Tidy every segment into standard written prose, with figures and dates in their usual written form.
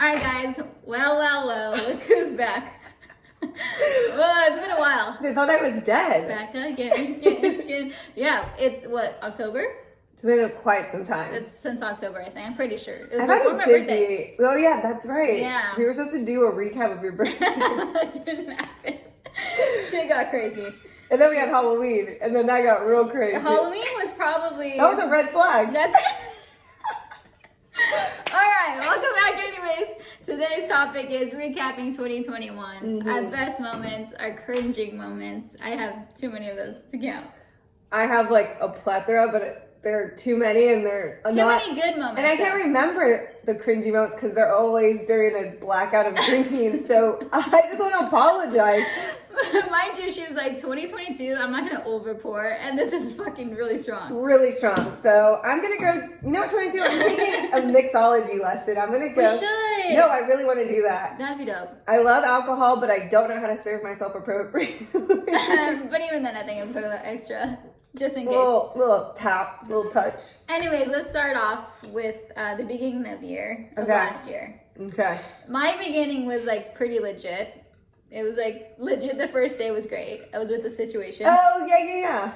Alright guys, well, look who's back. Well, it's been a while. They thought I was dead. Back again. Yeah, it's what, October? It's been quite some time. It's since October, I think. I'm pretty sure. It was I've had before a my busy... birthday. Oh yeah, that's right. Yeah. We were supposed to do a recap of your birthday. That didn't happen. Shit got crazy. And then we had Halloween, and then that got real crazy. Halloween was probably... That was a red flag. That's... Alright, welcome back anyways. Today's topic is recapping 2021. Mm-hmm. Our best moments, our cringing moments. I have too many of those to count. I have like a plethora, but there are too many, and they're Too not... many good moments. And I can't remember the cringy moments because they're always during a blackout of drinking, so I just want to apologize. Mind you, she was like, 2022, I'm not going to overpour, and this is fucking really strong. Really strong. So I'm going to go, you know what, 22, I'm taking a mixology lesson. I'm going to go. We should. No, I really want to do that. That'd be dope. I love alcohol, but I don't know how to serve myself appropriately. But even then, I think I'm putting a little extra, just in case. Little tap, little touch. Anyways, let's start off with the beginning of the year, of last year. Okay. My beginning was like pretty legit. It was like legit. The first day was great. I was with the situation. Oh, yeah.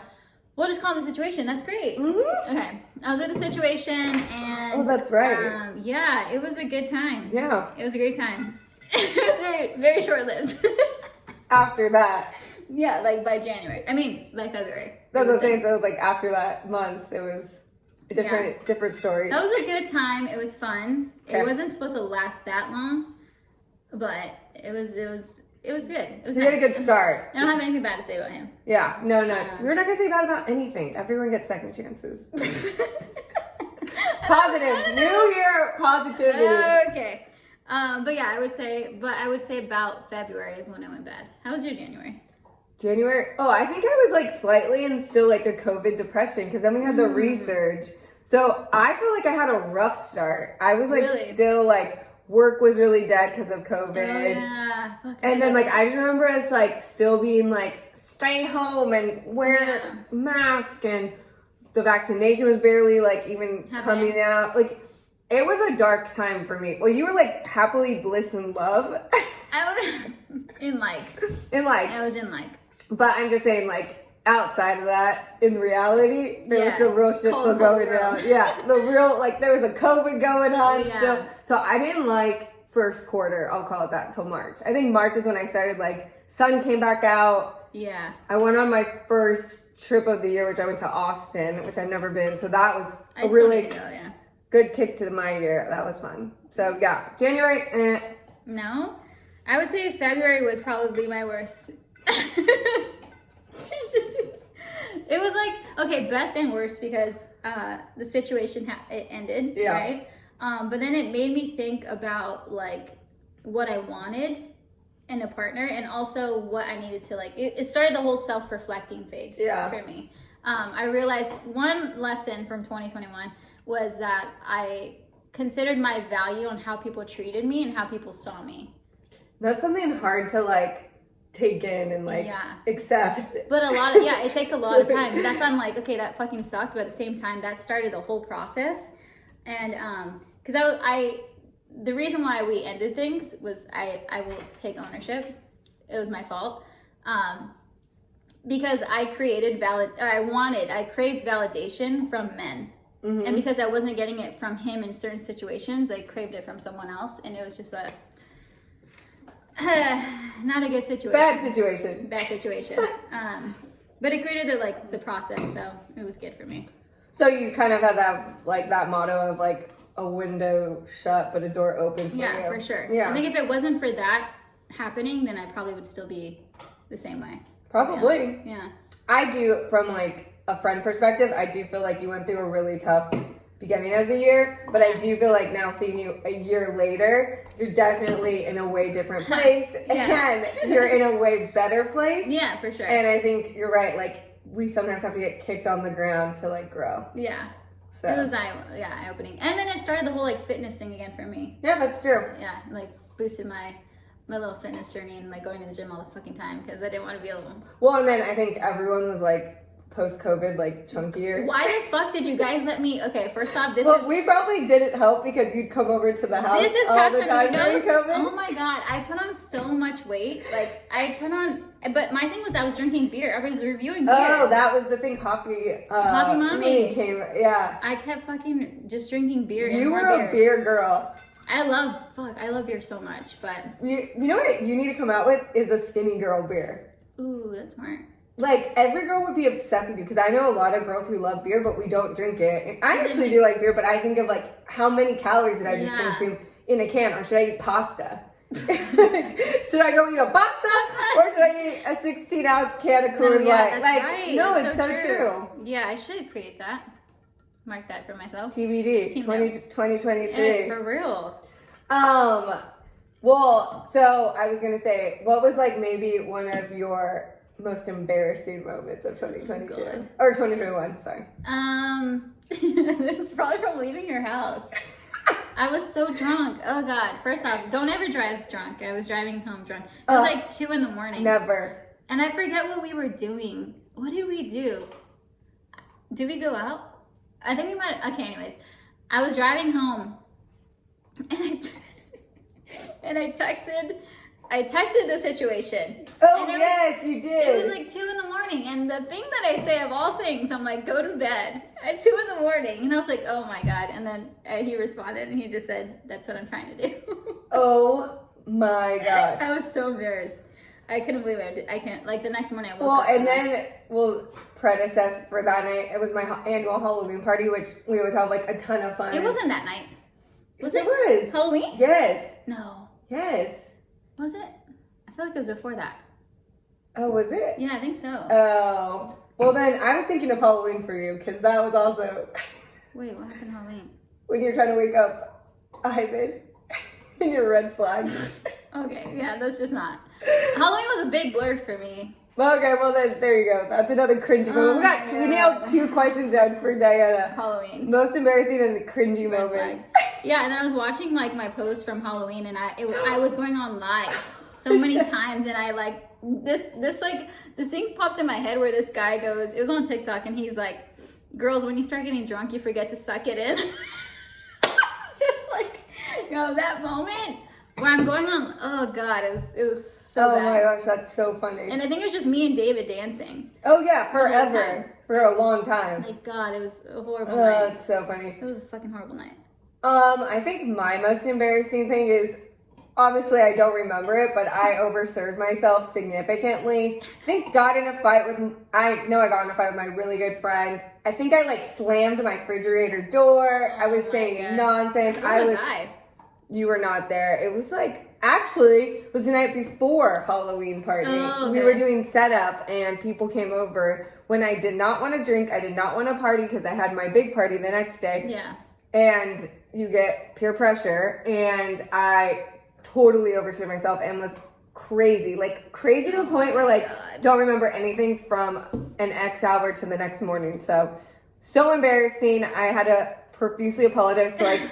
We'll just call it the situation. That's great. Mm-hmm. Okay. I was with the situation and... Oh, that's right. Yeah, it was a good time. Yeah. It was a great time. It was very, very short-lived. After that. Yeah, like by January. I mean, by February. That's what I'm saying. So it was like after that month, it was a different story. That was a good time. It was fun. Okay. It wasn't supposed to last that long, but it was good. It was So you had a good start. I don't have anything bad to say about him. Yeah, no. We're not going to say bad about anything. Everyone gets second chances. Positive. New year positivity. Okay. But yeah, I would say about February is when I went bad. How was your January? January? Oh, I think I was like slightly in still like a COVID depression because then we had the resurge. So I feel like I had a rough start. I was like still like work was really dead because of COVID. Oh, yeah. And then like I just remember us like still being like stay home and wear mask, and the vaccination was barely like even coming out. Like it was a dark time for me. Well, you were like happily bliss and love. I was in like. I was in like. But I'm just saying, like, outside of that, in reality, there was some real shit still going on. Yeah, the real, like, there was a COVID going on still. So I didn't like first quarter, I'll call it that, until March. I think March is when I started, like, sun came back out. Yeah. I went on my first trip of the year, which I went to Austin, which I've never been. So that was a really good kick to my year. That was fun. So, yeah, January, No. I would say February was probably my worst. It was like, okay, best and worst because the situation it ended, right? But then it made me think about like what I wanted in a partner and also what I needed to like. It started the whole self-reflecting phase for me. I realized one lesson from 2021 was that I considered my value on how people treated me and how people saw me. That's something hard to like take in and like accept. But it takes a lot of time. That's why I'm like, okay, that fucking sucked, but at the same time that started the whole process. And because I the reason why we ended things was I will take ownership. It was my fault. Because I craved validation from men. Mm-hmm. And because I wasn't getting it from him in certain situations, I craved it from someone else, and it was just not a good situation. Bad situation. But it created the process, so it was good for me. So you kind of had that motto of like a window shut but a door open for you. Yeah, for sure. Yeah. I think if it wasn't for that happening, then I probably would still be the same way. Probably. Yeah. I do, from like a friend perspective, I do feel like you went through a really tough beginning of the year, but I do feel like now seeing you a year later, you're definitely in a way different place and you're in a way better place. Yeah, for sure. And I think you're right, like we sometimes have to get kicked on the ground to like grow. Yeah. So it was eye-opening. And then it started the whole like fitness thing again for me. Yeah, that's true. Yeah, like boosted my little fitness journey and like going to the gym all the fucking time because I didn't want to be alone. Well, and then I think everyone was like post-COVID, like, chunkier. Why the fuck did you guys let me? Okay, first off, we probably didn't help because you'd come over to the house this is all the time during COVID. Oh my god, I put on so much weight. Like, but my thing was I was drinking beer. I was reviewing beer. Oh, that was the thing. Hoppy Mommy came. Yeah. I kept fucking just drinking beer. You were a beer girl. I love beer so much, but you know what you need to come out with is a skinny girl beer. Ooh, that's smart. Like, every girl would be obsessed with you, because I know a lot of girls who love beer, but we don't drink it. And I actually do like beer, but I think of, like, how many calories did I just consume in a can, or should I eat pasta? Should I go eat a pasta, or should I eat a 16-ounce can of Coors Light? Like, right. No, it's so true. Yeah, I should create that. Mark that for myself. TBD, 2023. Hey, for real. Well, so I was going to say, what was, like, maybe one of your most embarrassing moments of 2022 or 2021? Sorry. It's probably from leaving your house. I was so drunk. Oh god. First off, don't ever drive drunk. I was driving home drunk. It was like 2 a.m. Never. And I forget what we were doing. What did we do? Did we go out? I think we might. Okay. Anyways, I was driving home, and I texted the situation. Oh, yes, you did. It was like 2 a.m. And the thing that I say of all things, I'm like, go to bed at 2 a.m. And I was like, oh my God. And then he responded and he just said, that's what I'm trying to do. Oh my gosh. I was so embarrassed. I couldn't believe it. I can't, like the next morning I woke up. Predecessor for that night, it was my annual Halloween party, which we always have like a ton of fun. It wasn't that night. It was. Halloween? Yes. No. Yes. Was it? I feel like it was before that. Oh, was it? Yeah, I think so. Oh. Well, then I was thinking of Halloween for you, because that was also... Wait, what happened Halloween? When you're trying to wake up Ivan and your red flag. Okay, yeah, that's just not... Halloween was a big blur for me. Okay, well then, there you go. That's another cringy moment. We nailed 2 questions down for Diana. Halloween. Most embarrassing and cringy moments. Yeah, and then I was watching like my post from Halloween, and I was going on live so many times, and I like this thing pops in my head where this guy goes. It was on TikTok, and he's like, "Girls, when you start getting drunk, you forget to suck it in." It's just like, that moment. Where I'm going on, oh god, it was so bad. Oh my gosh, that's so funny. And I think it was just me and David dancing. Oh yeah, forever. For a long time. My god, it was a horrible night. It's so funny. It was a fucking horrible night. I think my most embarrassing thing is, obviously I don't remember it, but I overserved myself significantly. I think I got in a fight with my really good friend. I think I like slammed my refrigerator door. I was saying nonsense. Where was I? You were not there. It was like, actually, it was the night before Halloween party. Oh, okay. We were doing setup and people came over when I did not want to drink. I did not want to party because I had my big party the next day. Yeah. And you get peer pressure, and I totally overstood myself and was crazy. Like, crazy to the point where, like, don't remember anything from an X hour to the next morning. So embarrassing. I had to profusely apologize to, like,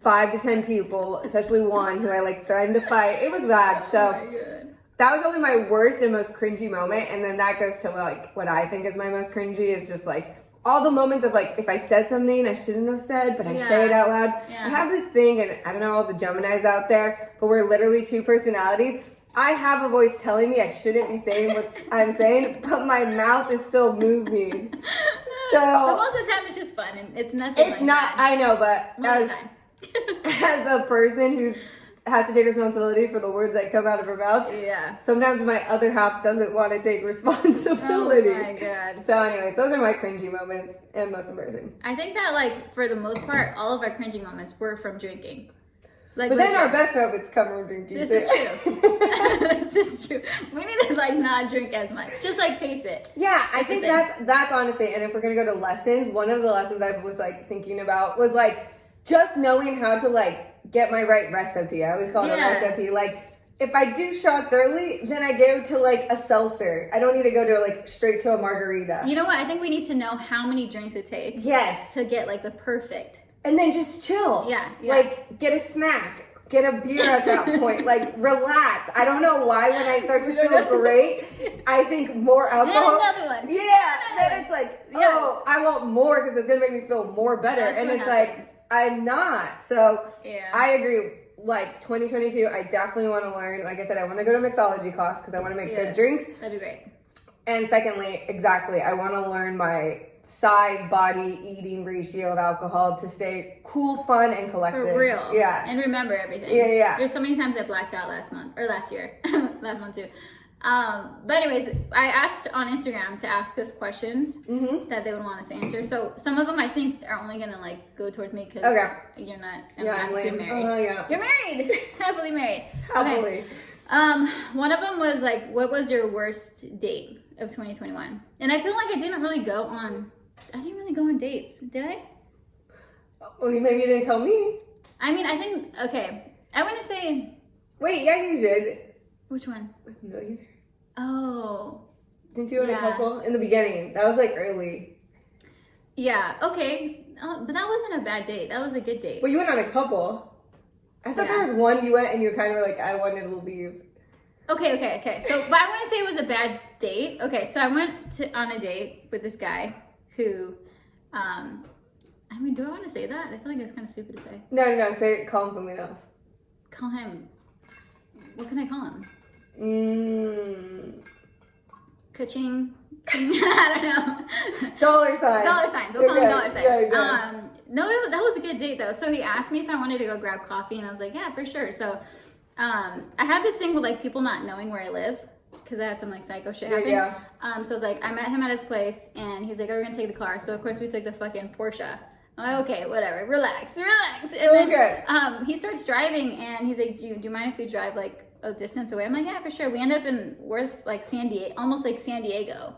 5 to 10 people, especially one who I like threatened to fight. It was bad. So that was probably my worst and most cringy moment. And then that goes to like what I think is my most cringy is just like all the moments of like, if I said something I shouldn't have said, but I say it out loud. I have this thing, and I don't know all the Geminis out there, but we're literally 2 personalities. I have a voice telling me I shouldn't be saying what I'm saying, but my mouth is still moving. So but most of the time it's just fun, and it's nothing. It's not, I know, but most of the time. As a person who has to take responsibility for the words that come out of her mouth, sometimes my other half doesn't want to take responsibility. Oh my god. So anyways, those are my cringy moments and most embarrassing. I think that like for the most part, all of our cringy moments were from drinking. Like, but then our best moments come from drinking. This is true. This is true. We need to like not drink as much. Just like pace it. Yeah, I think that's honestly, and if we're gonna go to lessons, one of the lessons I was like thinking about was like just knowing how to like get my right recipe. I always call it a recipe. Like if I do shots early, then I go to like a seltzer. I don't need to go to like straight to a margarita. You know what? I think we need to know how many drinks it takes. Yes. To get like the perfect. And then just chill. Yeah. Like get a snack. get a beer at that point. Like, relax. I don't know why when I start to feel great, I think more alcohol. And another one. Yeah. Then it's like, oh, I want more because it's going to make me feel more better. That's and it's happens. like, I'm not. So Yeah. I agree. Like 2022, I definitely want to learn. Like I said, I want to go to mixology class because I want to make good drinks. That'd be great. And secondly, exactly, I want to learn my size, body, eating ratio of alcohol to stay cool, fun, and collected. For real. Yeah. And remember everything. Yeah. There's so many times I blacked out last year. Last month too. But anyways, I asked on Instagram to ask us questions that they would want us to answer. So some of them I think are only gonna like go towards me because you're not. I'm married. You're married. Happily married. Happily. Okay. One of them was like, what was your worst date of 2021? And I feel like I didn't really go on dates. Did I? Well, maybe you didn't tell me. I mean, I think, okay. I want to say. Wait, yeah, you did. Which one? With Millionaire. Oh. Didn't you want a couple? In the beginning. That was like early. Yeah, okay. Oh, but that wasn't a bad date. That was a good date. But you went on a couple. I thought there was one you went and you were kind of like, I wanted to leave. Okay. So, but I want to say it was a bad date. Okay, so I went on a date with this guy who, I mean, do I want to say that? I feel like that's kind of stupid to say. No. Call him something else. Call him. What can I call him? Ka-ching. I don't know. Dollar signs. Dollar signs. We'll call him dollar signs. Yeah. No, that was a good date though. So he asked me if I wanted to go grab coffee, and I was like, yeah, for sure. So, I have this thing with like people not knowing where I live because I had some like psycho shit happen. Yeah. So I was like, I met him at his place, and he's like, oh, we're gonna take the car. So of course we took the fucking Porsche. I'm like, okay, whatever, relax. And then he starts driving, and he's like, do you mind if we drive like a distance away? I'm like, yeah, for sure. We end up in almost like San Diego.